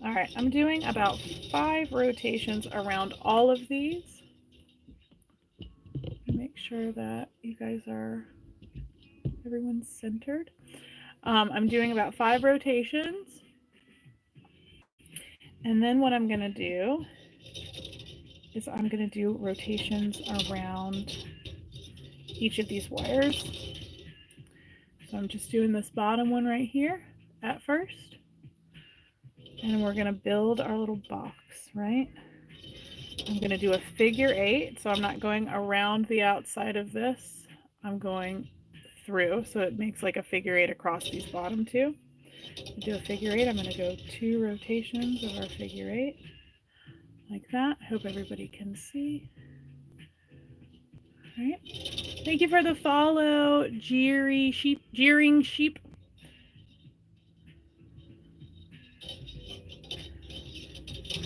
All right, I'm doing about 5 rotations around all of these. Make sure that you guys are, everyone's centered. I'm doing about 5 rotations. And then what I'm going to do is I'm going to do rotations around each of these wires. So I'm just doing this bottom one right here at first. And we're going to build our little box, right? I'm going to do a figure 8. So I'm not going around the outside of this. I'm going through. So it makes like a figure 8 across these bottom two. To do a figure 8, I'm going to go 2 rotations of our figure 8. Like that. Hope everybody can see. All right. Thank you for the follow, jeering sheep.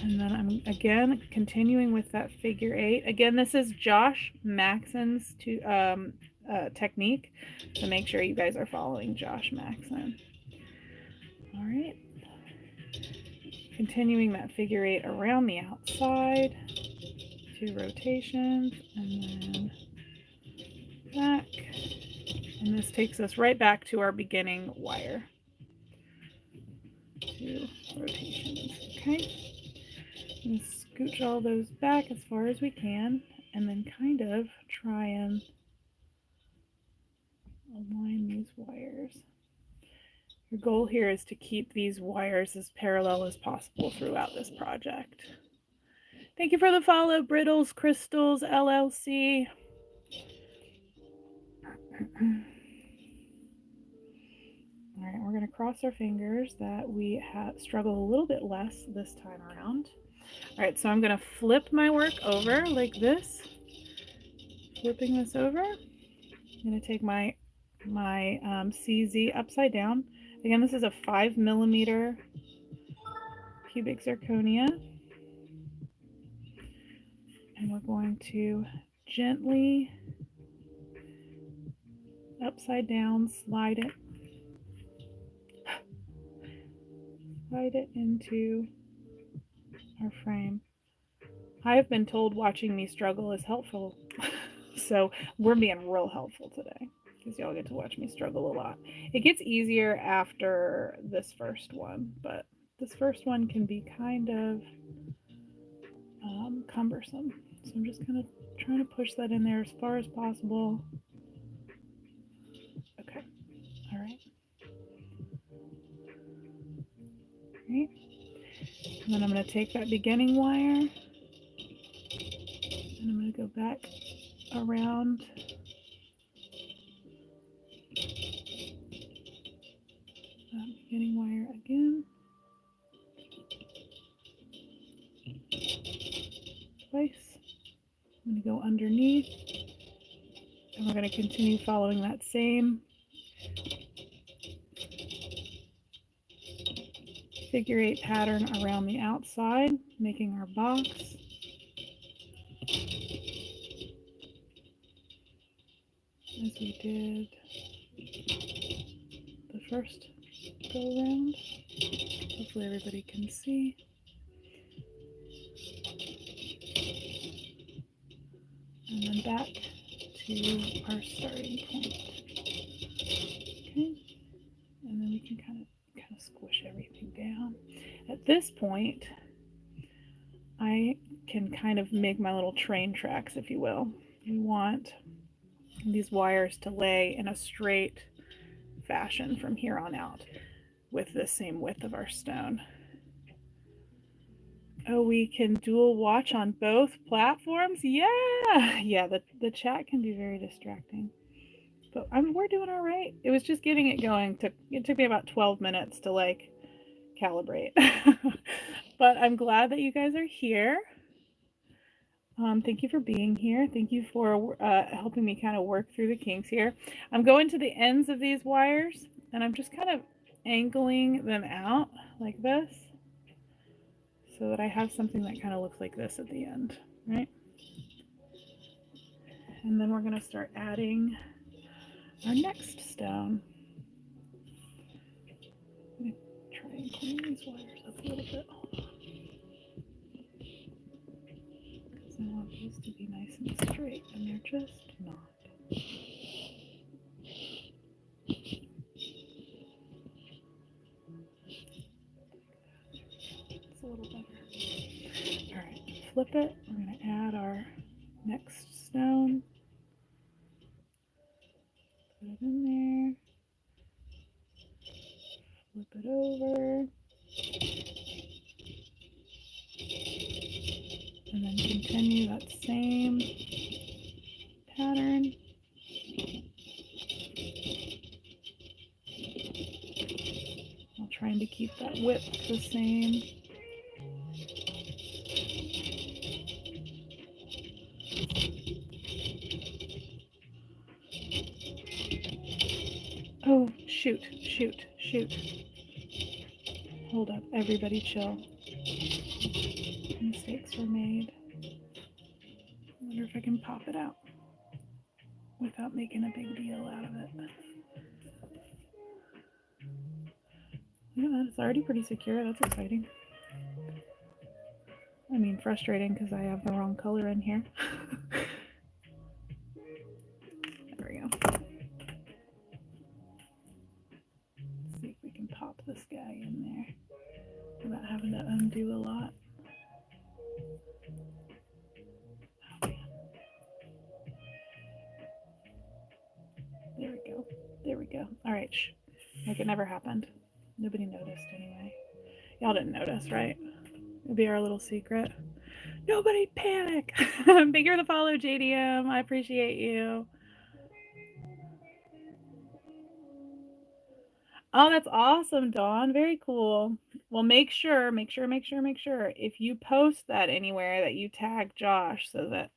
And then I'm again continuing with that figure 8. Again, this is Josh Maxon's technique, so make sure you guys are following Josh Maxon. All right. Continuing that figure 8 around the outside, 2 rotations, and then back. And this takes us right back to our beginning wire. 2 rotations, okay? And scooch all those back as far as we can, and then kind of try and align these wires. Your goal here is to keep these wires as parallel as possible throughout this project. Thank you for the follow, Brittles Crystals LLC. All right, we're going to cross our fingers that we struggle a little bit less this time around. All right, so I'm going to flip my work over like this. Flipping this over. I'm going to take my CZ upside down. Again, this is a 5mm cubic zirconia. And we're going to gently upside down slide it into our frame. I have been told watching me struggle is helpful. So we're being real helpful today because y'all get to watch me struggle a lot. It gets easier after this first one, but this first one can be kind of cumbersome. So I'm just kind of trying to push that in there as far as possible. Okay. All right. Right. And then I'm going to take that beginning wire and I'm going to go back around that beginning wire again. Twice. I'm going to go underneath and we're going to continue following that same figure 8 pattern around the outside, making our box. As we did the first go around. Hopefully everybody can see. And then back to our starting point. Okay. And then we can kind of squish everything down. At this point, I can kind of make my little train tracks, if you will. We want these wires to lay in a straight fashion from here on out with the same width of our stone. Oh, we can dual watch on both platforms? Yeah, the chat can be very distracting. But we're doing all right. It was just getting it going. It took me about 12 minutes to like calibrate. But I'm glad that you guys are here. Thank you for being here. Thank you for helping me kind of work through the kinks here. I'm going to the ends of these wires and I'm just kind of angling them out like this so that I have something that kind of looks like this at the end, right? And then we're going to start adding our next stone. I'm going to try and clean these wires up a little bit. Because I want these to be nice and straight, and they're just not. It's a little better. Alright, flip it. We're going to add our next stone. Put it in there. Flip it over. And then continue that same pattern. I'm trying to keep that width the same. Oh, shoot. Hold up, everybody chill. Mistakes were made. I wonder if I can pop it out without making a big deal out of it. Look at that, it's already pretty secure. That's exciting. I mean, frustrating because I have the wrong color in here. There we go. Let's see if we can pop this guy in there without having to undo a lot. Oh, man. There we go. All right, like it never happened. Nobody noticed anyway. Y'all didn't notice, right? It'll be our little secret. Nobody thank you for the follow, JDM. I appreciate you. Oh, that's awesome, Dawn. Very cool. Well, make sure if you post that anywhere that you tag Josh so that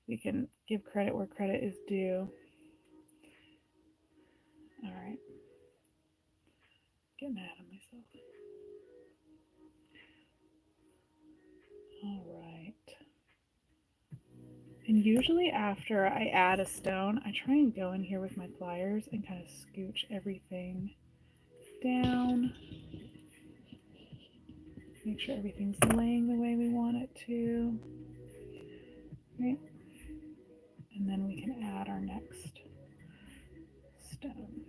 we can give credit where credit is due. All right. Getting ahead of myself. All right. And usually after I add a stone, I try and go in here with my pliers and kind of scooch everything down. Make sure everything's laying the way we want it to. Right? And then we can add our next stone.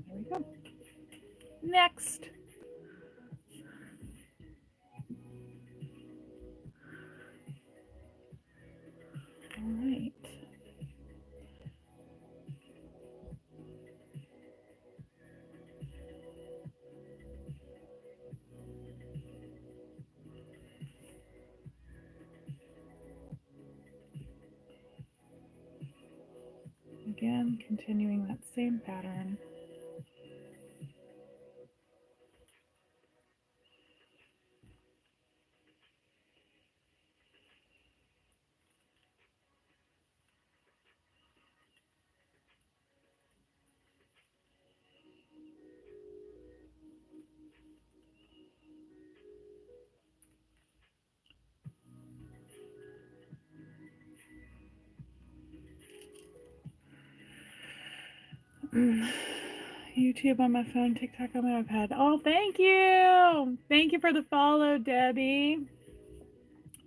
There we go. Next. All right. Again, continuing that same pattern. YouTube on my phone, TikTok on my iPad. Oh, thank you. Thank you for the follow, Debbie.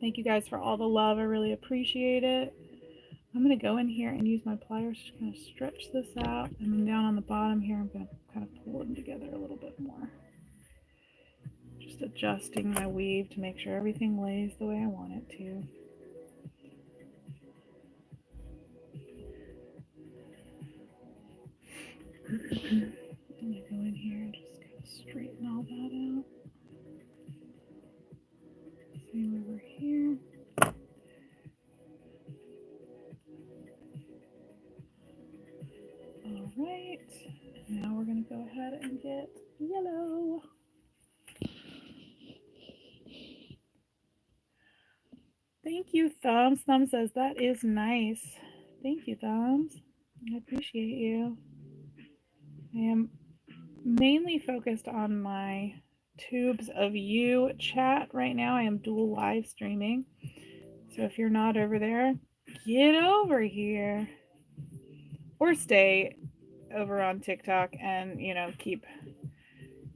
Thank you guys for all the love. I really appreciate it. I'm going to go in here and use my pliers to kind of stretch this out. And then down on the bottom here, I'm going to kind of pull them together a little bit more. Just adjusting my weave to make sure everything lays the way I want it to. I'm going to go in here and just kind of straighten all that out. Same over here. All right, now we're going to go ahead and get yellow. Thank you, Thumbs. Thumbs says that is nice. Thank you, Thumbs. I appreciate you. I am mainly focused on my Tubes of You chat right now. I am dual live streaming. So if you're not over there, get over here. Or stay over on TikTok and, you know, keep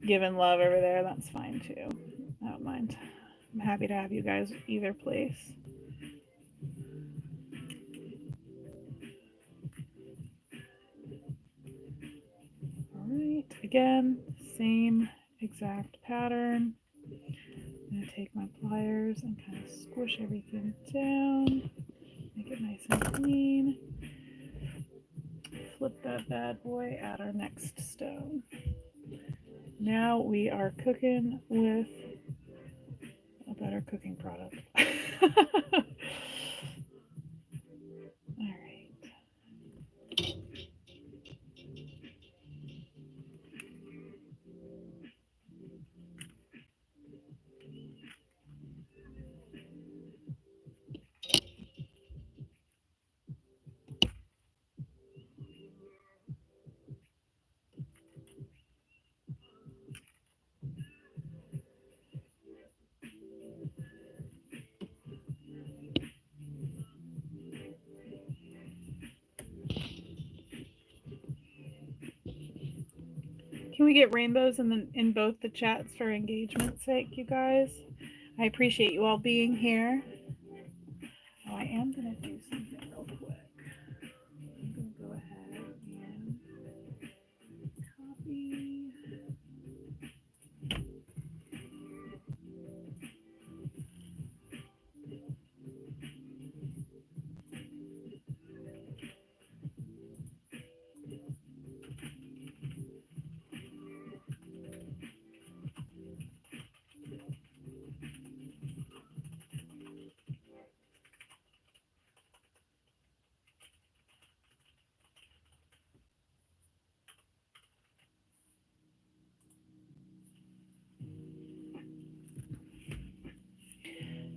giving love over there, that's fine too. I don't mind. I'm happy to have you guys either place. All right, again, same exact pattern. I'm going to take my pliers and kind of squish everything down, make it nice and clean. Flip that bad boy at our next stone. Now we are cooking with a better cooking product. All right. Can we get rainbows in both the chats for engagement's sake, you guys? I appreciate you all being here. Oh, I am going to do something real quick. I'm going to go ahead and copy.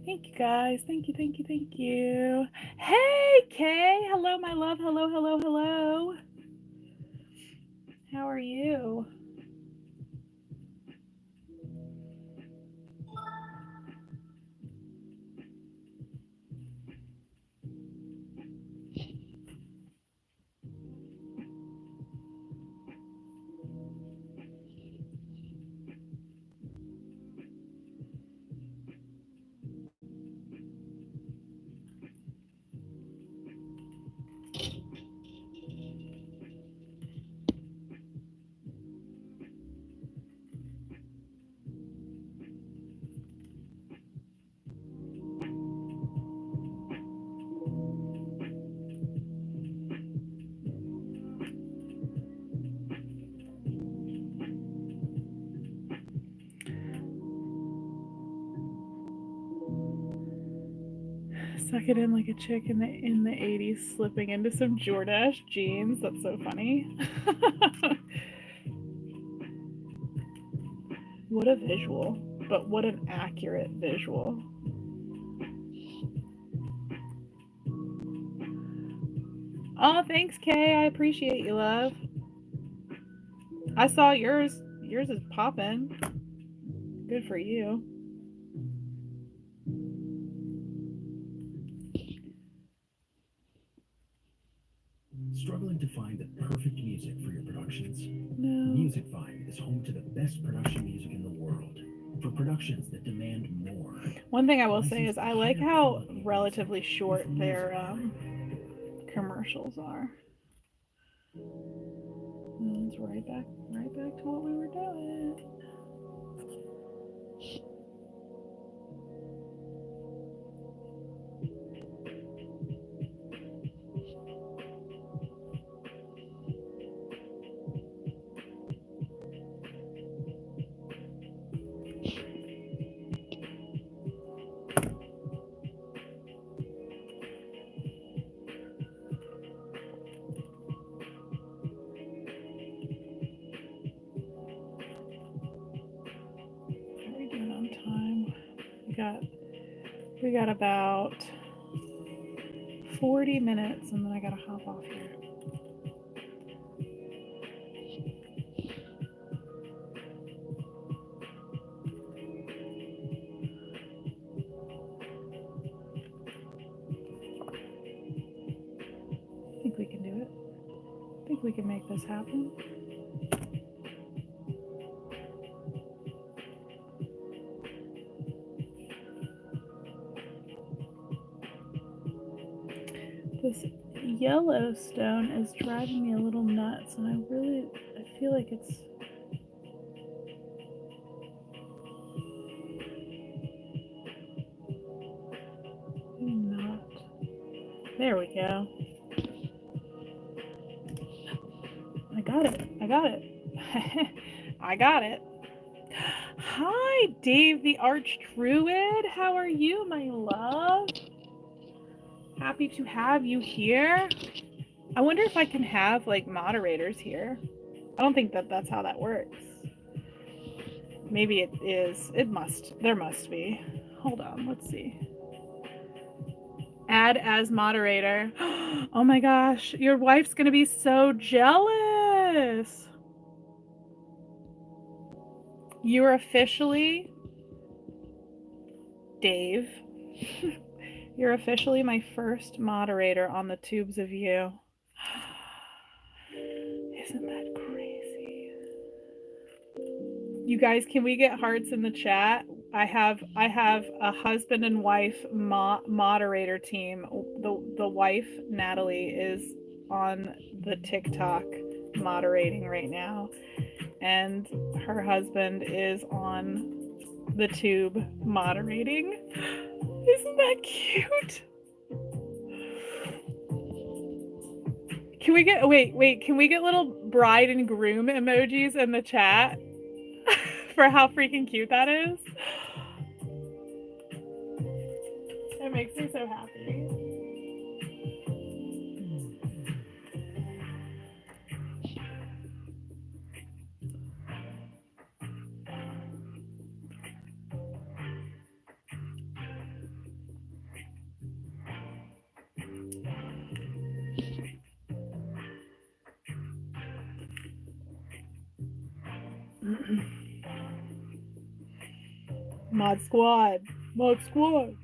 Thank you guys. Thank you, thank you, thank you. Hey, Kay. Hello, my love. Hello, hello, hello. How are you? Suck it in like a chick in the 80s slipping into some Jordache jeans. That's so funny. What a visual, but what an accurate visual. Oh, thanks, Kay. I appreciate you, love. I saw yours. Yours is popping. Good for you. Struggling to find the perfect music for your productions? No. Music Vibe is home to the best production music in the world. For productions that demand more. One thing I will say is I like how relatively short their commercials are. And it's right back to what we were doing. How are we doing on time? We got about 40 minutes and then I gotta hop off here. I think we can do it. I think we can make this happen. This Yellowstone is driving me a little nuts, and I feel like it's not. There we go. I got it. I got it. I got it. Hi, Dave the Arch Druid. How are you, my love? Happy to have you here. I wonder if I can have like moderators here. I don't think that that's how that works. Maybe it is. It must. There must be. Hold on. Let's see. Add as moderator. Oh my gosh. Your wife's going to be so jealous. You're officially, Dave, you're officially my first moderator on the Tubes of You. Isn't that crazy? You guys, can we get hearts in the chat? I have a husband and wife moderator team. The wife, Natalie, is on the TikTok moderating right now, and her husband is on the Tube moderating. Isn't that cute? Can we get can we get little bride and groom emojis in the chat for how freaking cute that is? It makes me so happy. Mod squad. Mod squad.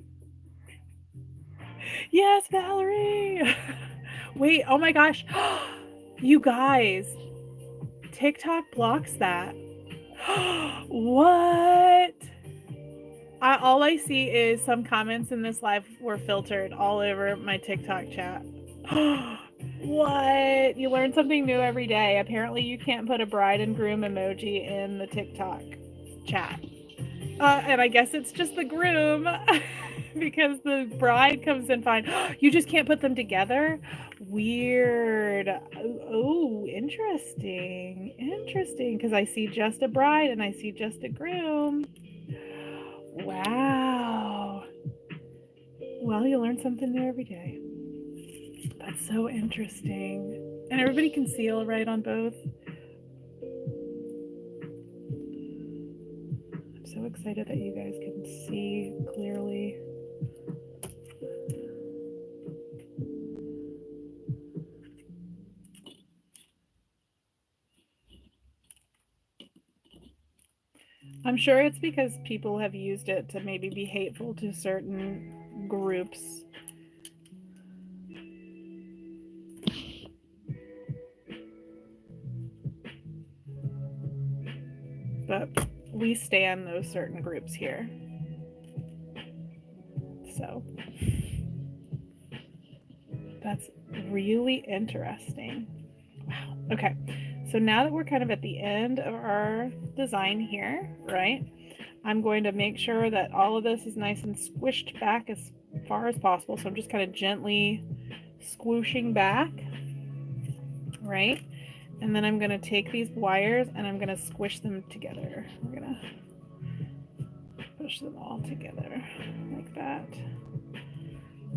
Yes, Valerie. Wait, oh my gosh. You guys, TikTok blocks that. What? All I see is some comments in this live were filtered all over my TikTok chat. What? You learn something new every day. Apparently you can't put a bride and groom emoji in the TikTok chat. And I guess it's just the groom because the bride comes in fine. You just can't put them together? Weird. Oh, interesting. Interesting, because I see just a bride and I see just a groom. Wow. Well, you learn something new every day. That's so interesting. And everybody can see all right on both. I'm so excited that you guys can see clearly. I'm sure it's because people have used it to maybe be hateful to certain groups. But we stan those certain groups here. So that's really interesting. Wow. Okay. So now that we're kind of at the end of our design here, right? I'm going to make sure that all of this is nice and squished back as far as possible. So I'm just kind of gently squooshing back, right? And then I'm going to take these wires and I'm going to squish them together. We're going to push them all together like that,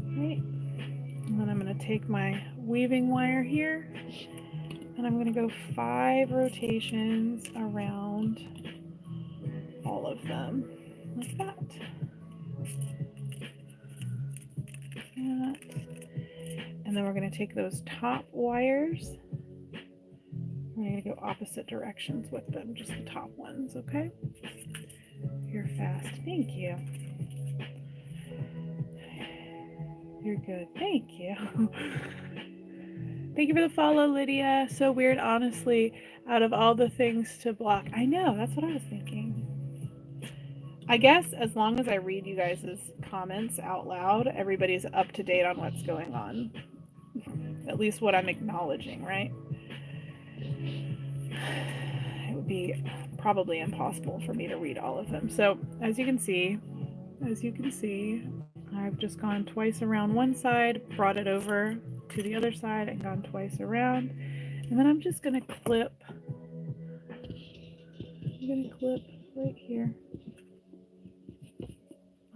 right? And then I'm going to take my weaving wire here and I'm going to go 5 rotations around all of them like that. And then we're going to take those top wires. We're going to go opposite directions with them, just the top ones, okay? You're fast. Thank you. You're good. Thank you. Thank you for the follow, Lydia. So weird, honestly, out of all the things to block. I know, that's what I was thinking. I guess as long as I read you guys' comments out loud, everybody's up to date on what's going on. at least what I'm acknowledging, right? It would be probably impossible for me to read all of them. So as you can see, I've just gone twice around one side, brought it over to the other side and gone twice around. And then I'm just going to clip. I'm going to clip right here.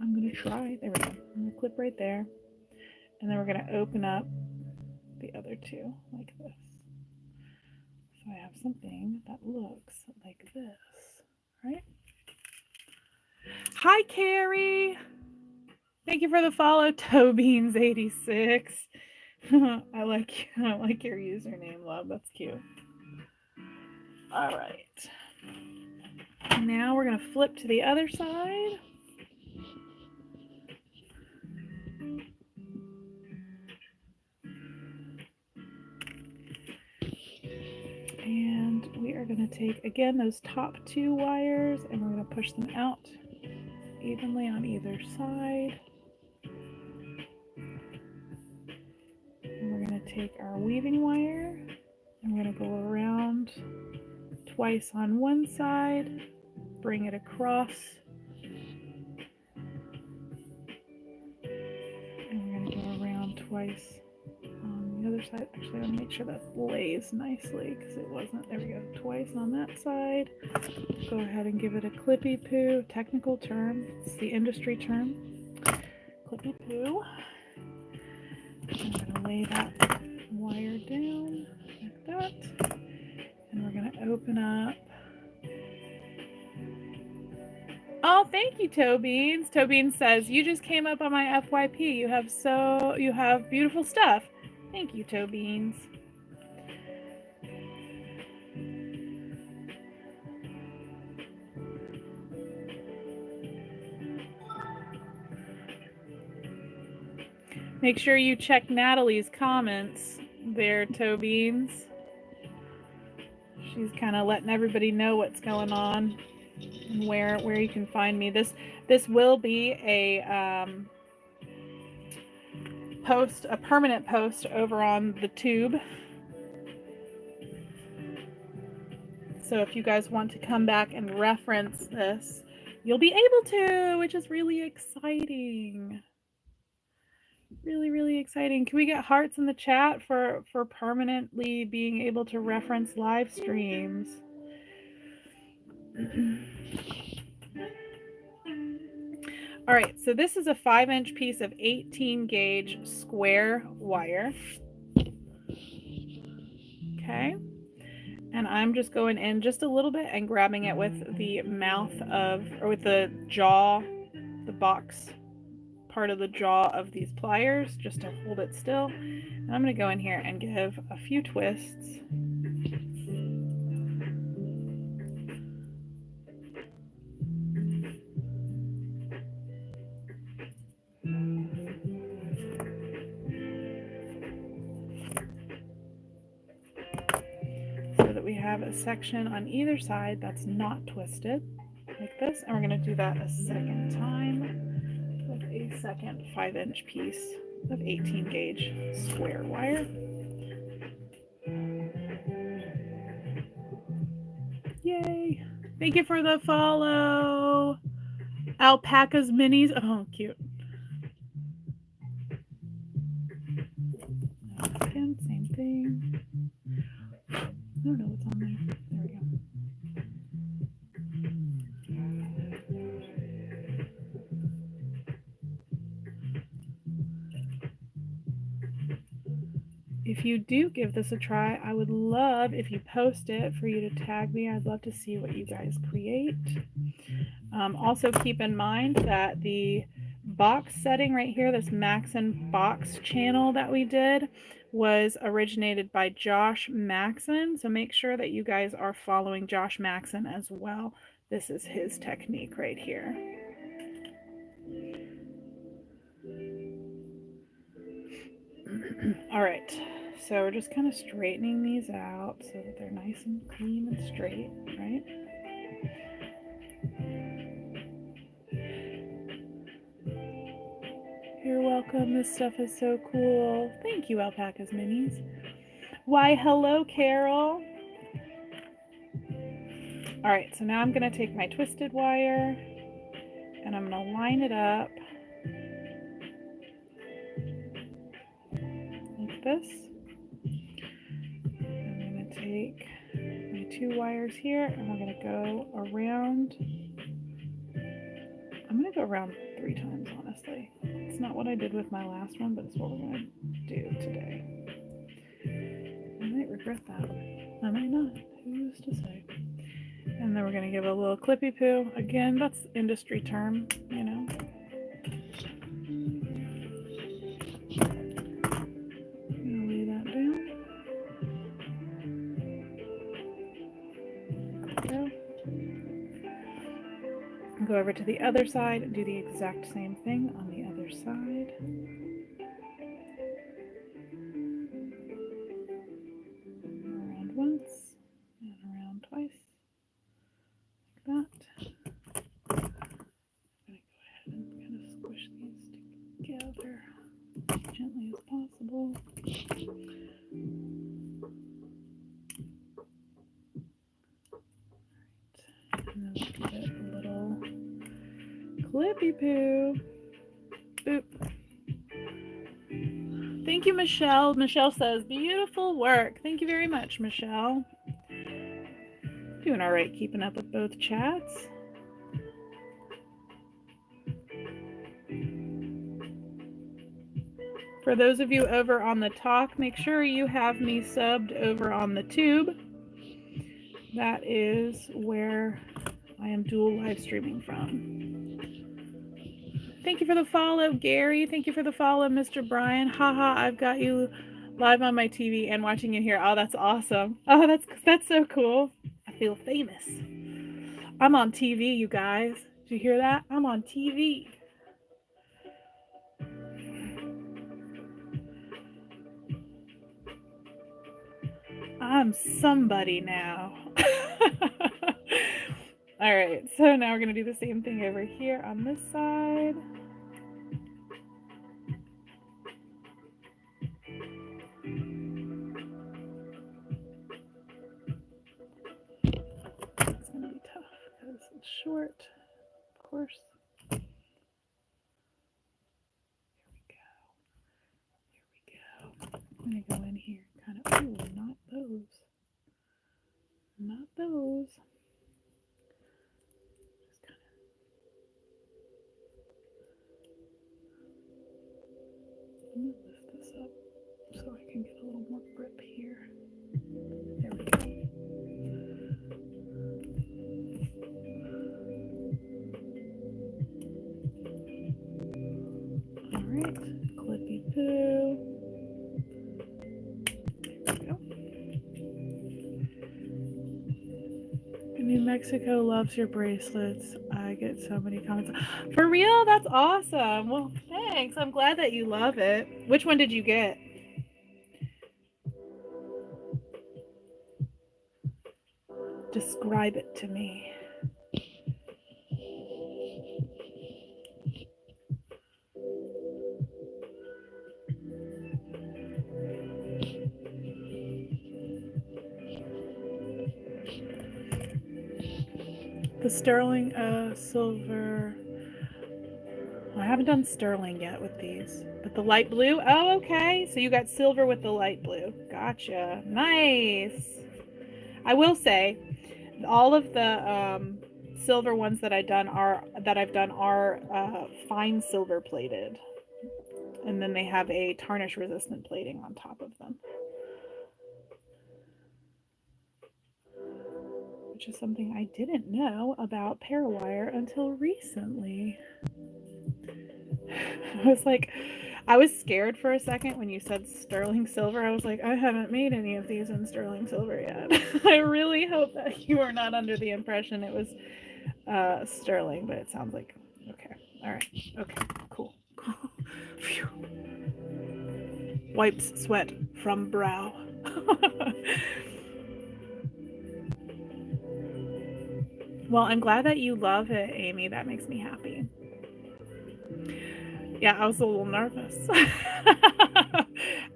I'm going to try. There we go. I'm going to clip right there. And then we're going to open up the other two like this. So I have something that looks like this, right? Hi, Carrie. Thank you for the follow, Tobeans86. I like your username, love. That's cute. All right. Now we're going to flip to the other side. And we are going to take, again, those top two wires, and we're going to push them out evenly on either side. And we're going to take our weaving wire, and we're going to go around twice on one side, bring it across, and we're going to go around twice on the other side. Actually, I want to make sure that lays nicely because it wasn't. There we go. Twice on that side. Go ahead and give it a clippy poo. Technical term. It's the industry term. Clippy poo. I'm going to lay that wire down like that. And we're going to open up. Oh, thank you, Tobeans. Tobeans says, you just came up on my FYP. You have beautiful stuff. Thank you, Tobeans. Make sure you check Natalie's comments there, Tobeans. She's kind of letting everybody know what's going on and where you can find me. This will be a post, a permanent post over on the tube. So if you guys want to come back and reference this, you'll be able to, which is really exciting. Really, really exciting. Can we get hearts in the chat for permanently being able to reference live streams? All right, so this is a 5-inch piece of 18 gauge square wire. Okay. And I'm just going in just a little bit and grabbing it with the mouth of, or with the jaw, the box part of the jaw of these pliers, just to hold it still. And I'm going to go in here and give a few twists. So that we have a section on either side that's not twisted, like this. And we're going to do that a second time with a second 5-inch piece of 18 gauge square wire. Yay! Thank you for the follow. Alpacas minis. Oh, cute. Again, same thing. I don't know what's on there. There we go. If you do give this a try, I would love if you post it for you to tag me. I'd love to see what you guys create. Also keep in mind that the box setting right here, this Maxxon box channel that we did, was originated by Josh Maxon. So make sure that you guys are following Josh Maxon as well. This is his technique right here. All right, so we're just kind of straightening these out so that they're nice and clean and straight, right? You're welcome. This stuff is so cool. Thank you, Alpacas Minis. Why, hello, Carol. All right, so now I'm going to take my twisted wire and I'm going to line it up like this. I'm going to take my 2 wires here and we're going to go around. I'm going to go around 3 times, honestly. It's not what I did with my last one, but it's what we're going to do today. I might regret that. I might not. Who's to say? And then we're going to give it a little clippy poo. Again, that's industry term, you know. I'm going to lay that down. There we go. Go over to the other side and do the exact same thing on the other side. Around once and around twice. Like that. I'm going to go ahead and kind of squish these together as gently as possible. And then we'll give it a little clippy poo. Boop. Thank you, Michelle. Michelle says, beautiful work. Thank you very much, Michelle. Doing all right, keeping up with both chats. For those of you over on the talk, make sure you have me subbed over on the tube. That is where I am dual live streaming from. Thank you for the follow, Gary. Thank you for the follow, Mr. Brian. Haha, I've got you live on my TV and watching you here. Oh, that's awesome. Oh, that's so cool. I feel famous. I'm on TV, you guys. Did you hear that? I'm on TV. I'm somebody now. All right, so now we're going to do the same thing over here on this side. It's going to be tough because it's short, of course. Here we go. I'm going to go in here and kind of, ooh, not those. Not those. Just kind of, I'm going to lift this up so I can get a little more grip here. There we go. All right, clippy poo. There we go. New Mexico loves your bracelets. I get so many comments. For real? That's awesome. Well, thanks. I'm glad that you love it. Which one did you get? Describe it to me. The sterling silver. I haven't done sterling yet with these, but the light blue. Oh, okay. So you got silver with the light blue. Gotcha. Nice. I will say, all of the silver ones that I've done are fine silver plated, and then they have a tarnish resistant plating on top of them, which is something I didn't know about Parawire until recently. I was scared for a second when you said sterling silver. I was like, I haven't made any of these in sterling silver yet. I really hope that you are not under the impression it was sterling, but it sounds like, okay. All right. Okay, cool. Phew. Wipes sweat from brow. Well, I'm glad that you love it, Amy. That makes me happy. Yeah, I was a little nervous.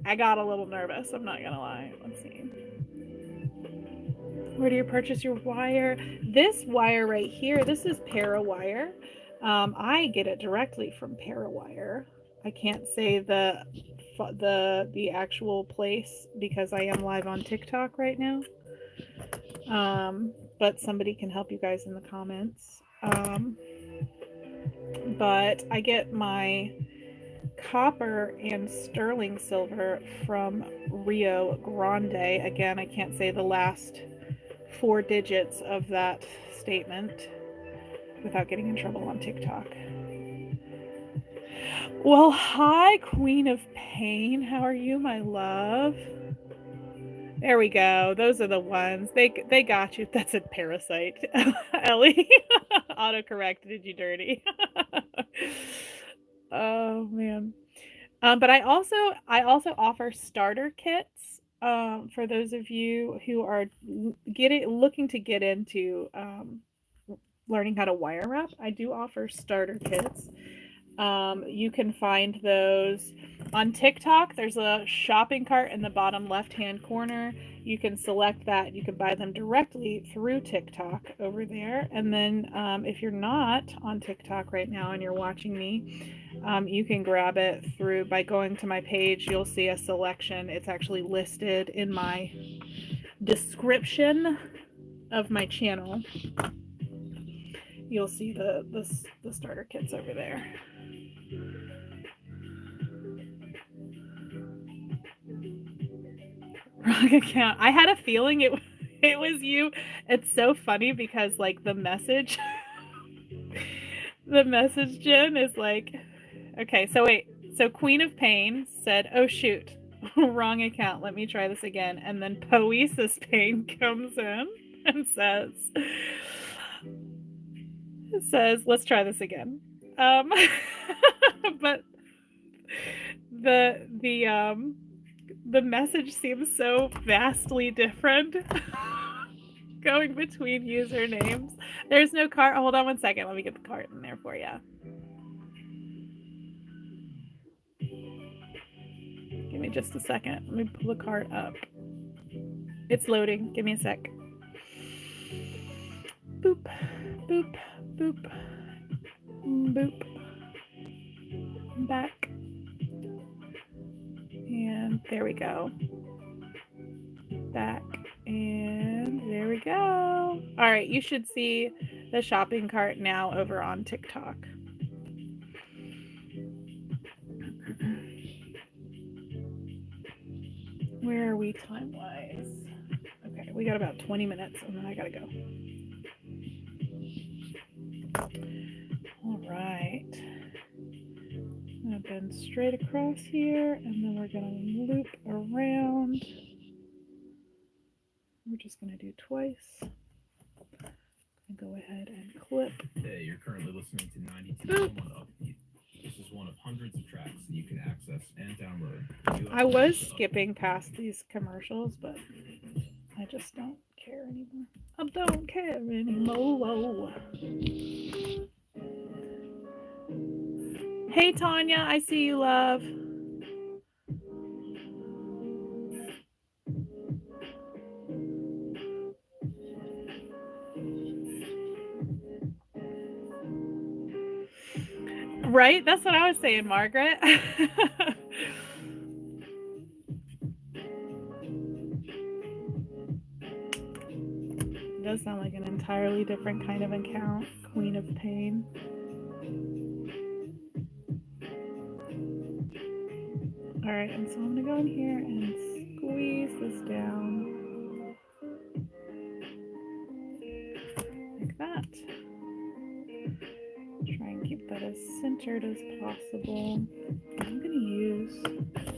I got a little nervous, I'm not gonna lie. Let's see. Where do you purchase your wire? This wire right here, this is Parawire. I get it directly from Parawire. I can't say the actual place because I am live on TikTok right now. But somebody can help you guys in the comments. But I get my copper and sterling silver from Rio Grande. Again, I can't say the last 4 digits of that statement without getting in trouble on TikTok. Well, hi, Queen of Pain. How are you, my love? There we go. Those are the ones. They got you. That's a parasite. Ellie. Autocorrect did you dirty. Oh man. But I also offer starter kits for those of you who are looking to get into learning how to wire wrap. I do offer starter kits. You can find those on TikTok. There's a shopping cart in the bottom left-hand corner. You can select that. You can buy them directly through TikTok over there. And then if you're not on TikTok right now and you're watching me, you can grab it by going to my page. You'll see a selection. It's actually listed in my description of my channel. You'll see the starter kits over there. Wrong account. I had a feeling it was you. It's so funny because like the message Jen is like, okay, so wait. So Queen of Pain said, oh shoot, wrong account. Let me try this again. And then Poesis Pain comes in and says, let's try this again. But the message seems so vastly different going between usernames. There's no cart. Hold on one second. Let me get the cart in there for you. Give me just a second. Let me pull the cart up. It's loading. Give me a sec. Boop, boop, boop, boop. I'm back. And there we go. Back. And there we go. All right, you should see the shopping cart now over on TikTok. Where are we time-wise? Okay, we got about 20 minutes and then I gotta go. All right. I'm gonna bend straight across here and then we're gonna loop around. We're just going to do twice. And go ahead and clip. Hey, you're currently listening to 92.1 Upbeat. This is one of hundreds of tracks that you can access and download. I was skipping past these commercials, but I just don't care anymore. I don't care anymore. Hey, Tanya, I see you, love. Right? That's what I was saying, Margaret. It does sound like an entirely different kind of account. Queen of Pain. All right, and so I'm going to go in here and squeeze this down. Like that. Try and keep that as centered as possible. I'm going to use this.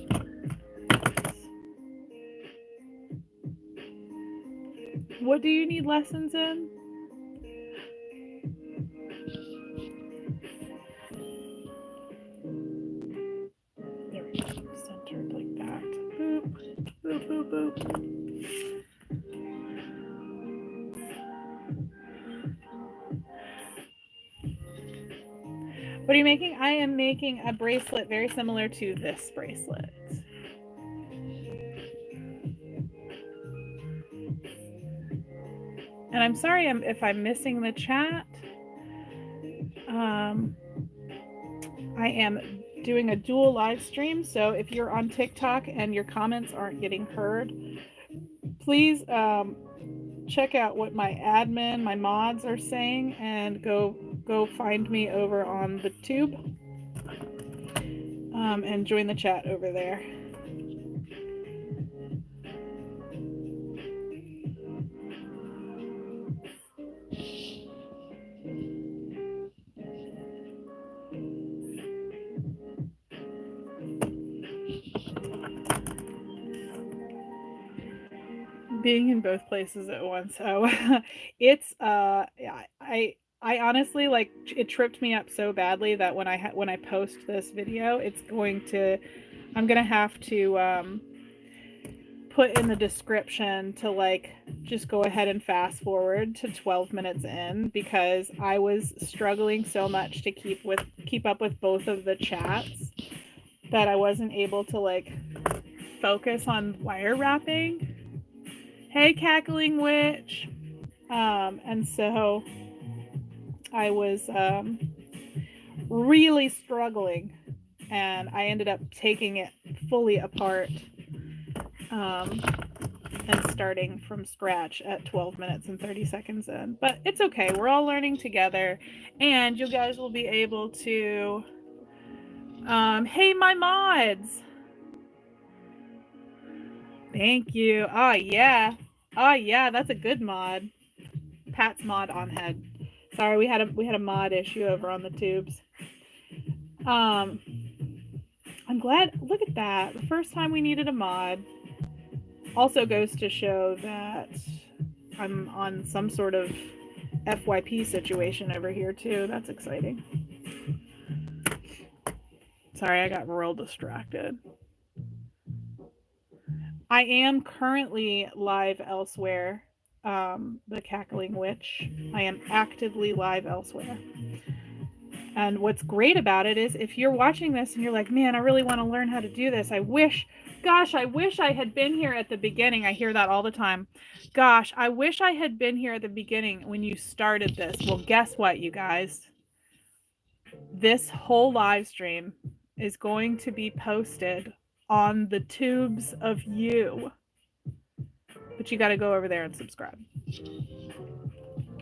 What do you need lessons in? There we go. Centered like that. Boop, boop, boop, boop. What are you making? I am making a bracelet very similar to this bracelet. And I'm sorry if I'm missing the chat. I am doing a dual live stream, so if you're on TikTok and your comments aren't getting heard, please check out what my admin, my mods are saying, and go find me over on the tube and join the chat over there. Being in both places at once. Oh, it's I honestly, like, it tripped me up so badly that when I post this video, I'm gonna have to put in the description to, like, just go ahead and fast forward to 12 minutes in, because I was struggling so much to keep up with both of the chats that I wasn't able to, like, focus on wire wrapping. Hey, Cackling Witch. And so I was really struggling, and I ended up taking it fully apart and starting from scratch at 12 minutes and 30 seconds in. But it's okay. We're all learning together, and you guys will be able to... hey, my mods. Thank you. Oh, yeah. Oh, yeah, that's a good mod. Pat's mod on head. Sorry, we had a mod issue over on the tubes. I'm glad. Look at that. The first time we needed a mod. Also goes to show that I'm on some sort of FYP situation over here too. That's exciting. Sorry, I got real distracted. I am currently live elsewhere. The Cackling Witch. I am actively live elsewhere. And what's great about it is, if you're watching this and you're like, man, I really want to learn how to do this. I wish I had been here at the beginning. I hear that all the time. Gosh, I wish I had been here at the beginning when you started this. Well, guess what, you guys? This whole live stream is going to be posted on the tubes of you. But you got to go over there and subscribe.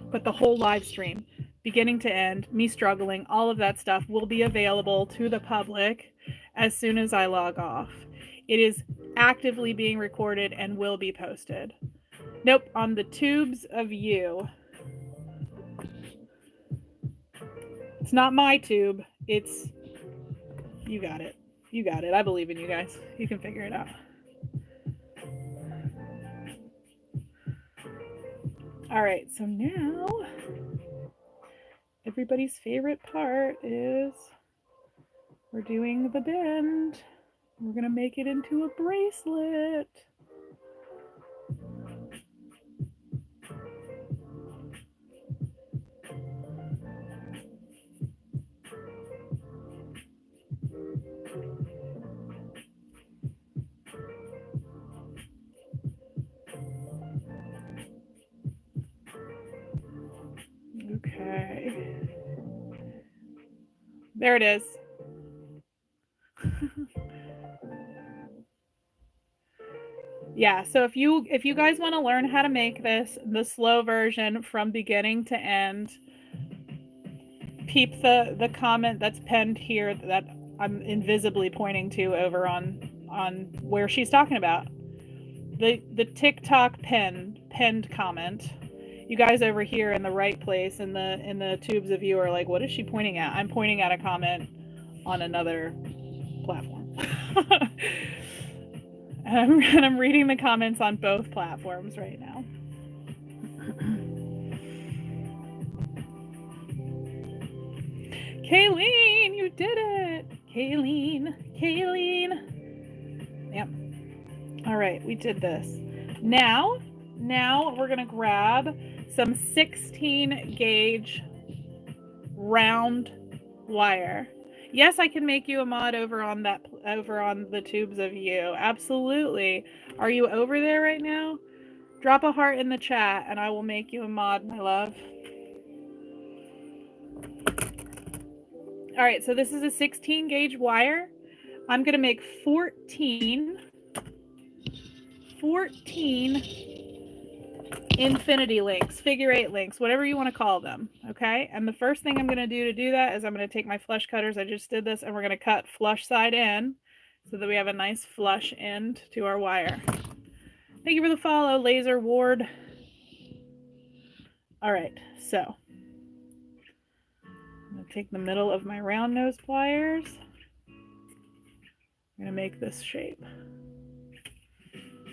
But the whole live stream, beginning to end, me struggling, all of that stuff will be available to the public as soon as I log off. It is actively being recorded and will be posted. Nope, on the tubes of you. It's not my tube. It's... You got it. You got it. I believe in you guys. You can figure it out. All right, so now everybody's favorite part is we're doing the bend. We're gonna make it into a bracelet. Okay. There it is. Yeah, so if you guys want to learn how to make this, the slow version from beginning to end, peep the comment that's pinned here that I'm invisibly pointing to over on where she's talking about. The TikTok pinned comment. You guys over here in the right place in the tubes of you are like, what is she pointing at? I'm pointing at a comment on another platform. And I'm reading the comments on both platforms right now. Kayleen, you did it. Kayleen. Yep. All right, we did this. Now we're gonna grab some 16 gauge round wire. Yes, I can make you a mod over on the tubes of you. Absolutely. Are you over there right now? Drop a heart in the chat and I will make you a mod, my love. All right, so this is a 16 gauge wire. I'm going to make 14 infinity links, figure 8 links, whatever you want to call them, okay? And the first thing I'm going to do that is I'm going to take my flush cutters, I just did this, and we're going to cut flush side in so that we have a nice flush end to our wire. Thank you for the follow, Laser Ward. All right, so I'm going to take the middle of my round nose pliers. I'm going to make this shape.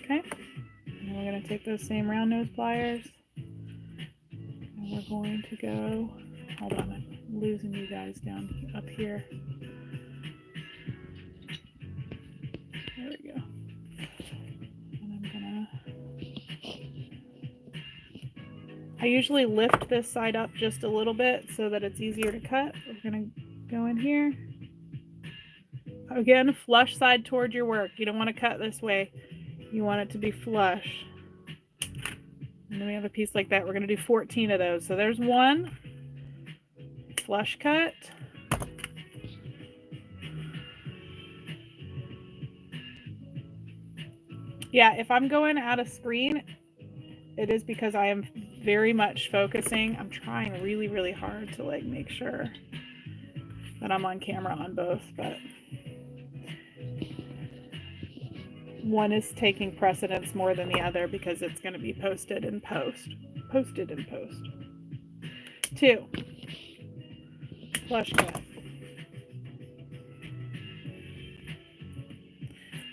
Okay, and we're going to take those same round nose pliers and we're going to go, hold on, I'm losing you guys down up here. There we go. And I usually lift this side up just a little bit so that it's easier to cut. We're going to go in here. Again, flush side toward your work. You don't want to cut this way. You want it to be flush. And then we have a piece like that. We're going to do 14 of those. So there's one flush cut. Yeah, if I'm going out of screen, it is because I am very much focusing. I'm trying really, really hard to like make sure that I'm on camera on both, but one is taking precedence more than the other because it's going to be posted in post. Posted in post. 2. Flush cut.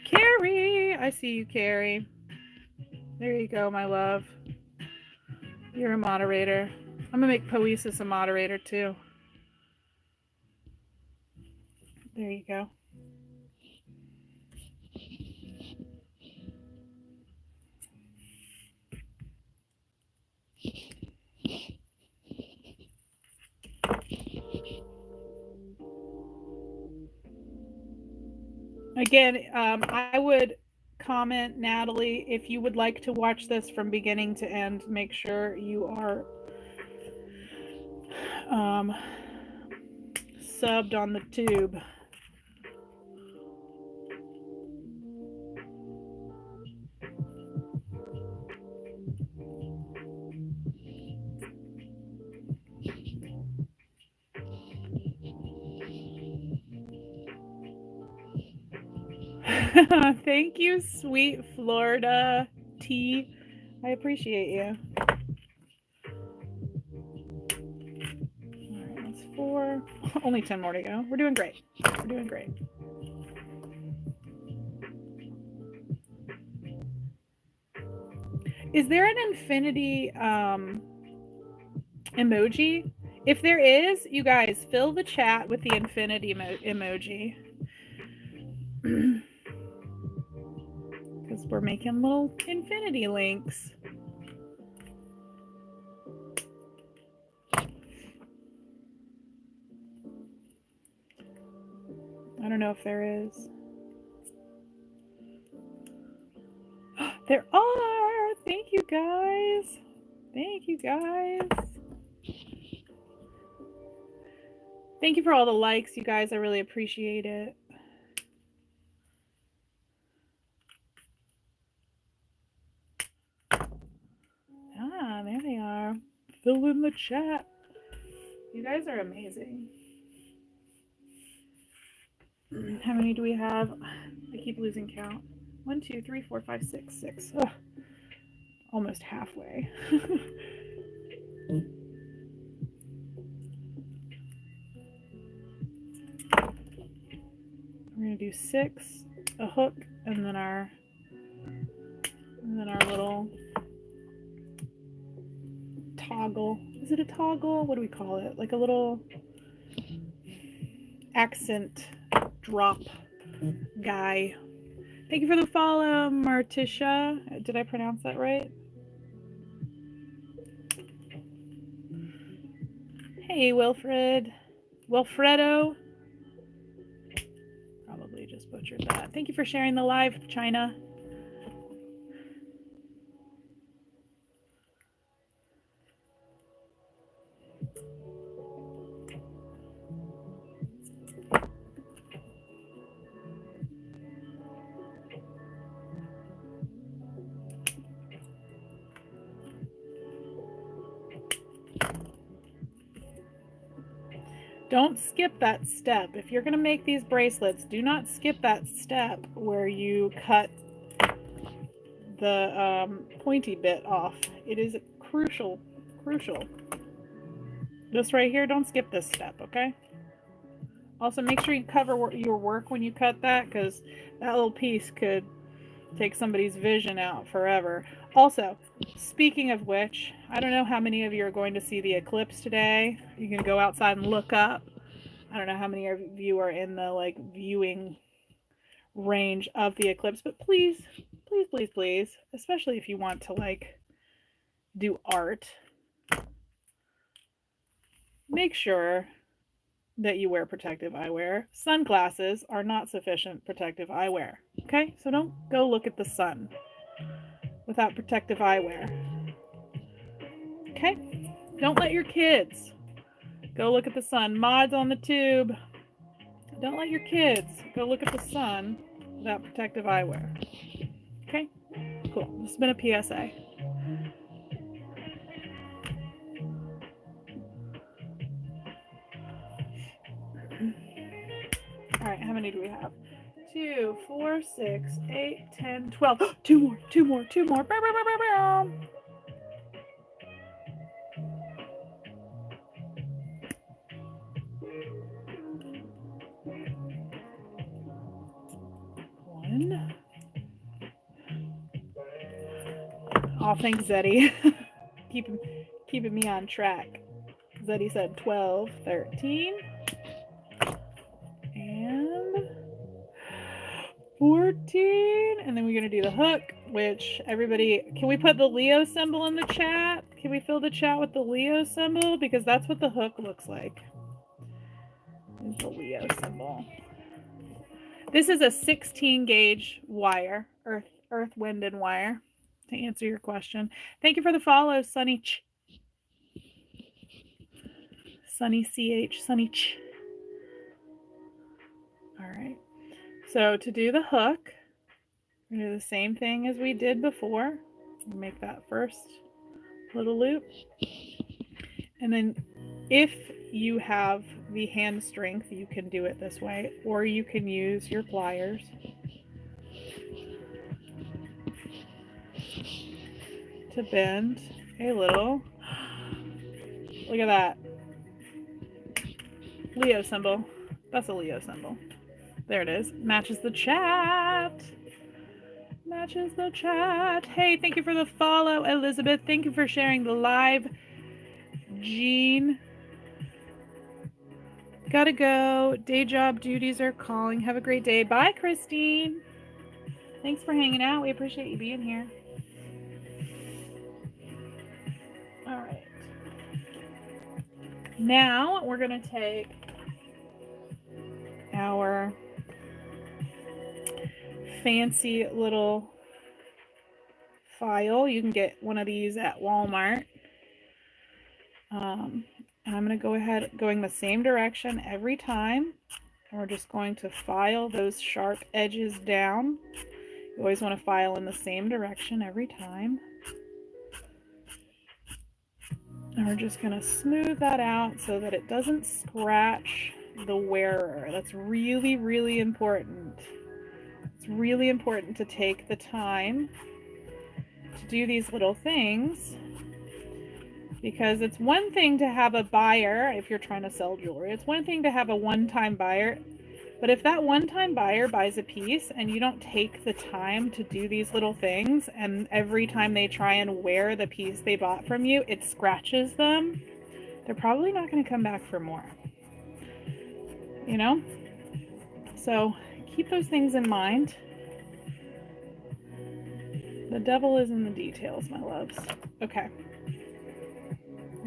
Carrie! I see you, Carrie. There you go, my love. You're a moderator. I'm going to make Poesis a moderator too. There you go. Again, I would comment, Natalie, if you would like to watch this from beginning to end, make sure you are subbed on the tube. Thank you, sweet Florida tea. I appreciate you. All right, that's 4. Only 10 more to go. We're doing great. We're doing great. Is there an infinity emoji? If there is, you guys, fill the chat with the infinity emoji. Because we're making little infinity links. I don't know if there is. There are! Thank you guys. Thank you guys. Thank you for all the likes, you guys. I really appreciate it. Ah, there they are. Fill in the chat. You guys are amazing. How many do we have? I keep losing count. 1, 2, 3, 4, 5, 6, 6. Ugh. Almost halfway. We're gonna do 6, a hook, and then our little toggle. Is it a toggle? What do we call it? Like a little accent drop guy. Thank you for the follow, Martisha. Did I pronounce that right? Hey, Wilfred. Wilfredo. Probably just butchered that. Thank you for sharing the live, China. Don't skip that step. If you're going to make these bracelets, do not skip that step where you cut the pointy bit off. It is crucial. This right here, don't skip this step, okay? Also, make sure you cover your work when you cut that, because that little piece could take somebody's vision out forever. Also, speaking of which, I don't know how many of you are going to see the eclipse today. You can go outside and look up. I don't know how many of you are in the like viewing range of the eclipse, but please, especially if you want to like do art, make sure that you wear protective eyewear. Sunglasses are not sufficient protective eyewear. Okay, so don't go look at the sun without protective eyewear. Okay, don't let your kids go look at the sun. Mods on the tube, don't let your kids go look at the sun without protective eyewear. Okay, cool. This has been a PSA. All right, how many do we have? 2, 4, 6, 8, 10, 12. Two more. One. Oh, thanks, Zeddy. keeping me on track. Zeddy said 12, 13, and 14. And then we're going to do the hook, which everybody, can we put the Leo symbol in the chat? Can we fill the chat with the Leo symbol? Because that's what the hook looks like. Is the Leo symbol. This is a 16 gauge wire, earth, wind, and wire, to answer your question. Thank you for the follow, Sunny Ch. Sunny CH, Sunny Ch. All right. So to do the hook, we're going to do the same thing as we did before. We'll make that first little loop. And then if you have the hand strength, you can do it this way, or you can use your pliers. To bend a little. Look at that. Leo symbol. That's a Leo symbol. There it is. Matches the chat. Matches the chat. Hey, thank you for the follow, Elizabeth. Thank you for sharing the live. Jean. Gotta go. Day job duties are calling. Have a great day. Bye, Christine. Thanks for hanging out. We appreciate you being here. All right. Now we're going to take our fancy little file. You can get one of these at Walmart. And I'm going to go ahead going the same direction every time. And we're just going to file those sharp edges down. You always want to file in the same direction every time. And we're just going to smooth that out so that it doesn't scratch the wearer. That's really, really important. It's really important to take the time to do these little things, because it's one thing to have a buyer if you're trying to sell jewelry. It's one thing to have a one-time buyer. But if that one-time buyer buys a piece and you don't take the time to do these little things, and every time they try and wear the piece they bought from you, it scratches them, they're probably not going to come back for more. You know? So keep those things in mind. The devil is in the details, my loves. Okay.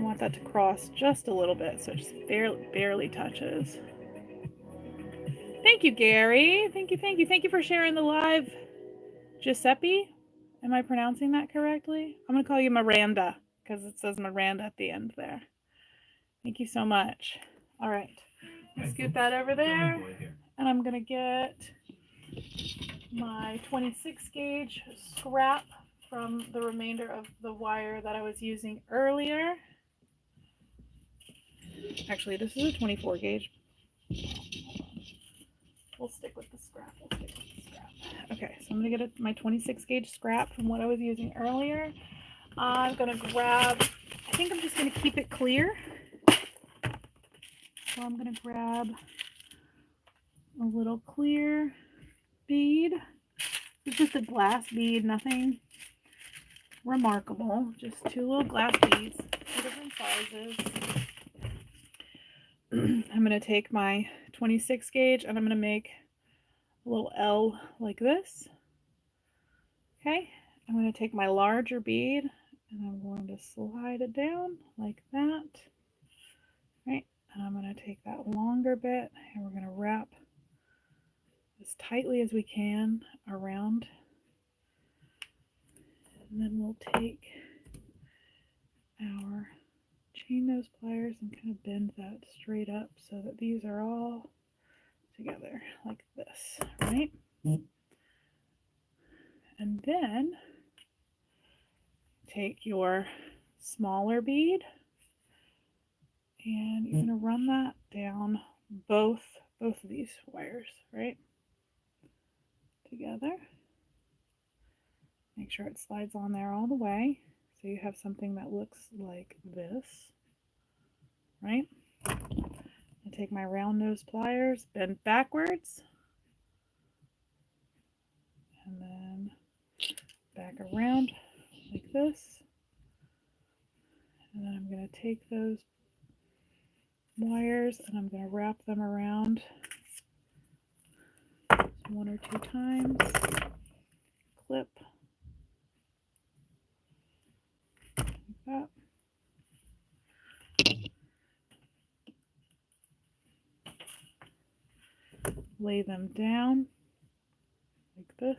I want that to cross just a little bit, so it just barely touches. Thank you, Gary. Thank you, thank you. Thank you for sharing the live. Giuseppe? Am I pronouncing that correctly? I'm going to call you Miranda because it says Miranda at the end there. Thank you so much. All right. Scoot that over there. And I'm going to get my 26 gauge scrap from the remainder of the wire that I was using earlier. Actually, this is a 24 gauge. We'll stick with the scrap. Okay, so I'm going to get my 26 gauge scrap from what I was using earlier. I'm going to grab, I think I'm just going to keep it clear. So I'm going to grab a little clear bead. It's just a glass bead, nothing remarkable. Just two little glass beads, two different sizes. I'm going to take my 26 gauge and I'm going to make a little L like this. Okay, I'm going to take my larger bead and I'm going to slide it down like that. Right, and I'm going to take that longer bit and we're going to wrap as tightly as we can around. And then we'll take our chain nose pliers and kind of bend that straight up so that these are all together like this, right? And then take your smaller bead and you're going to run that down both of these wires, right? Together. Make sure it slides on there all the way so you have something that looks like this, right? I take my round nose pliers, bend backwards, and then back around like this. And then I'm going to take those wires and I'm going to wrap them around one or two times, clip, like that. Lay them down like this.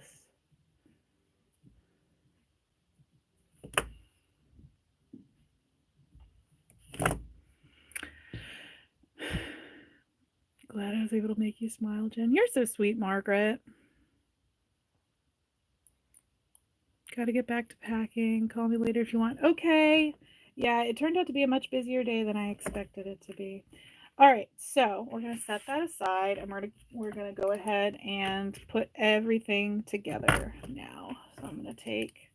Glad I was able to make you smile, Jen. You're so sweet, Margaret. Got to get back to packing. Call me later if you want. Okay. Yeah, it turned out to be a much busier day than I expected it to be. All right, so we're going to set that aside and we're going to go ahead and put everything together now. So I'm going to take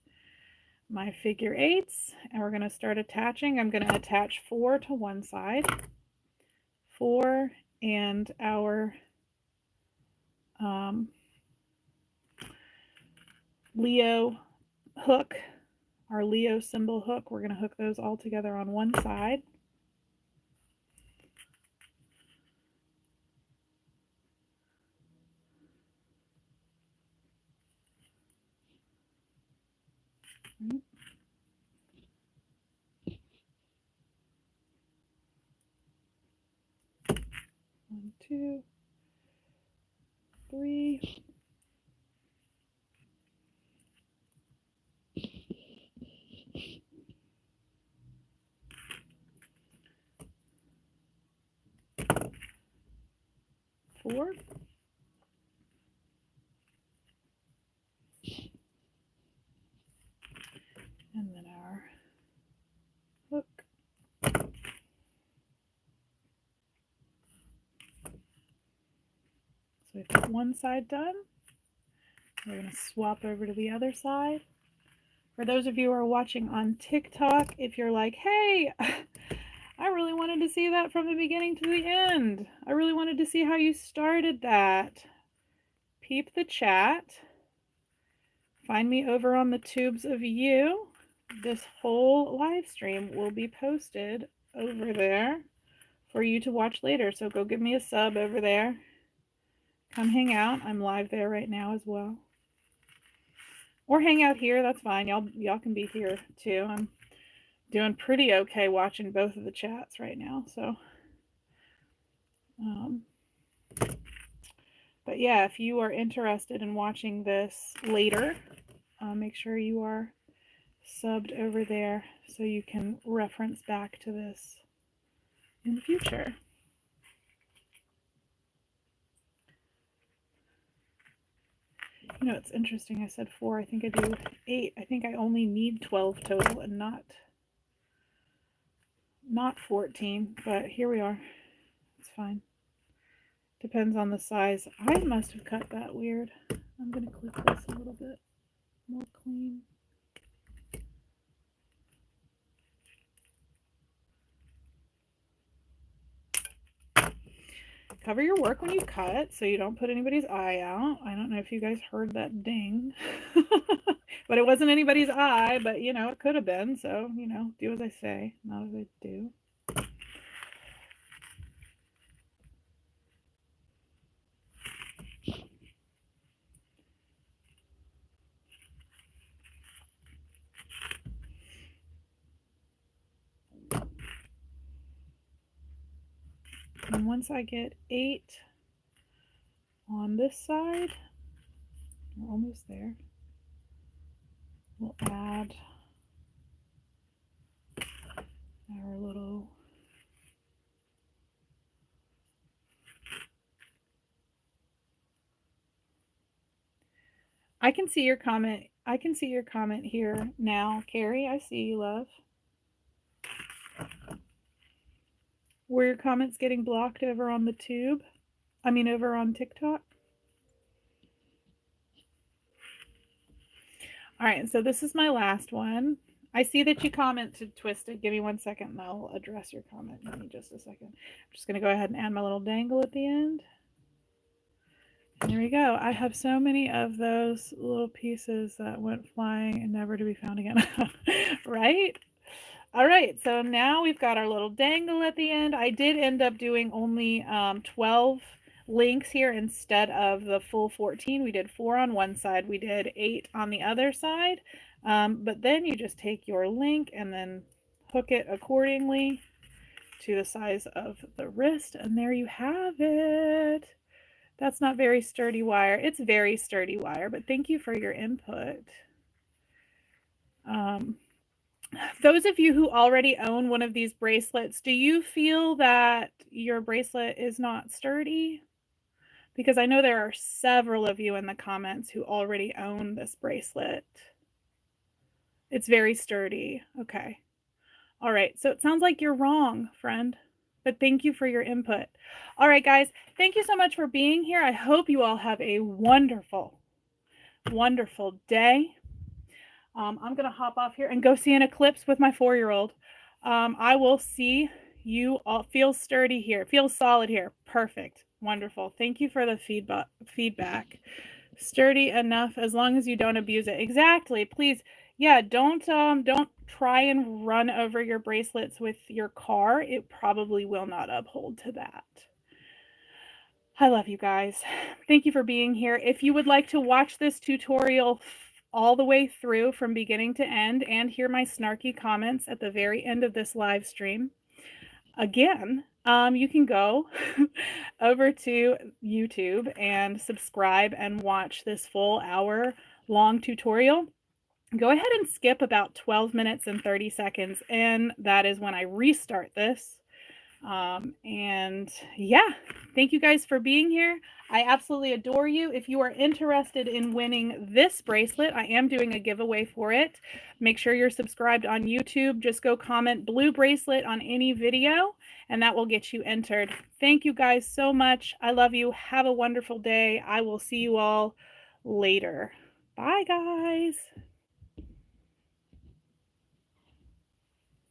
my figure eights and we're going to start attaching. I'm going to attach 4 to one side, 4 and our Leo hook, our Leo symbol hook. We're going to hook those all together on one side. One, two, three. Four. And then our hook. So we've got one side done. We're going to swap over to the other side. For those of you who are watching on TikTok, if you're like, hey, I really wanted to see that from the beginning to the end. I really wanted to see how you started that. Peep the chat. Find me over on the Tubes of You. This whole live stream will be posted over there for you to watch later. So go give me a sub over there. Come hang out. I'm live there right now as well. Or hang out here. That's fine. Y'all can be here too. I'm Doing pretty okay watching both of the chats right now, so but yeah, if you are interested in watching this later, make sure you are subbed over there so you can reference back to this in the future. You know, it's interesting. I said 4. I think I do 8. I think I only need 12 total and not 14, but here we are. It's fine. Depends on the size. I must have cut that weird. I'm going to clip this a little bit more clean. Cover your work when you cut so you don't put anybody's eye out. I don't know if you guys heard that ding. But it wasn't anybody's eye, but you know, it could have been. So, you know, do as I say, not as I do. And once I get 8 on this side, we're almost there. We'll add our little I can see your comment. I can see your comment here now, Carrie. I see you, love. Were your comments getting blocked over on the tube? I mean, over on TikTok? All right, so this is my last one. I see that you commented Twisted. Give me 1 second and I'll address your comment. Give me just a second. I'm just going to go ahead and add my little dangle at the end. And there we go. I have so many of those little pieces that went flying and never to be found again. Right? All right, so now we've got our little dangle at the end. I did end up doing only 12 links here instead of the full 14. We did 4 on one side, we did 8 on the other side. But then you just take your link and then hook it accordingly to the size of the wrist, and there you have it. That's not very sturdy wire. It's very sturdy wire, but thank you for your input. Those of you who already own one of these bracelets, do you feel that your bracelet is not sturdy? Because I know there are several of you in the comments who already own this bracelet. It's very sturdy. Okay. All right. So it sounds like you're wrong, friend. But thank you for your input. All right, guys. Thank you so much for being here. I hope you all have a wonderful, wonderful day. I'm going to hop off here and go see an eclipse with my 4-year-old. I will see you all. Feels sturdy here. Feels solid here. Perfect. Wonderful. Thank you for the feedback. Sturdy enough as long as you don't abuse it. Exactly. Please. Yeah, don't try and run over your bracelets with your car. It probably will not uphold to that. I love you guys. Thank you for being here. If you would like to watch this tutorial all the way through from beginning to end and hear my snarky comments at the very end of this live stream, again, you can go over to YouTube and subscribe and watch this full hour-long tutorial. Go ahead and skip about 12 minutes and 30 seconds, and that is when I restart this. And yeah, thank you guys for being here. I absolutely adore you. If you are interested in winning this bracelet, I am doing a giveaway for it. Make sure you're subscribed on YouTube. Just go comment blue bracelet on any video and that will get you entered. Thank you guys so much. I love you. Have a wonderful day. I will see you all later. Bye, guys.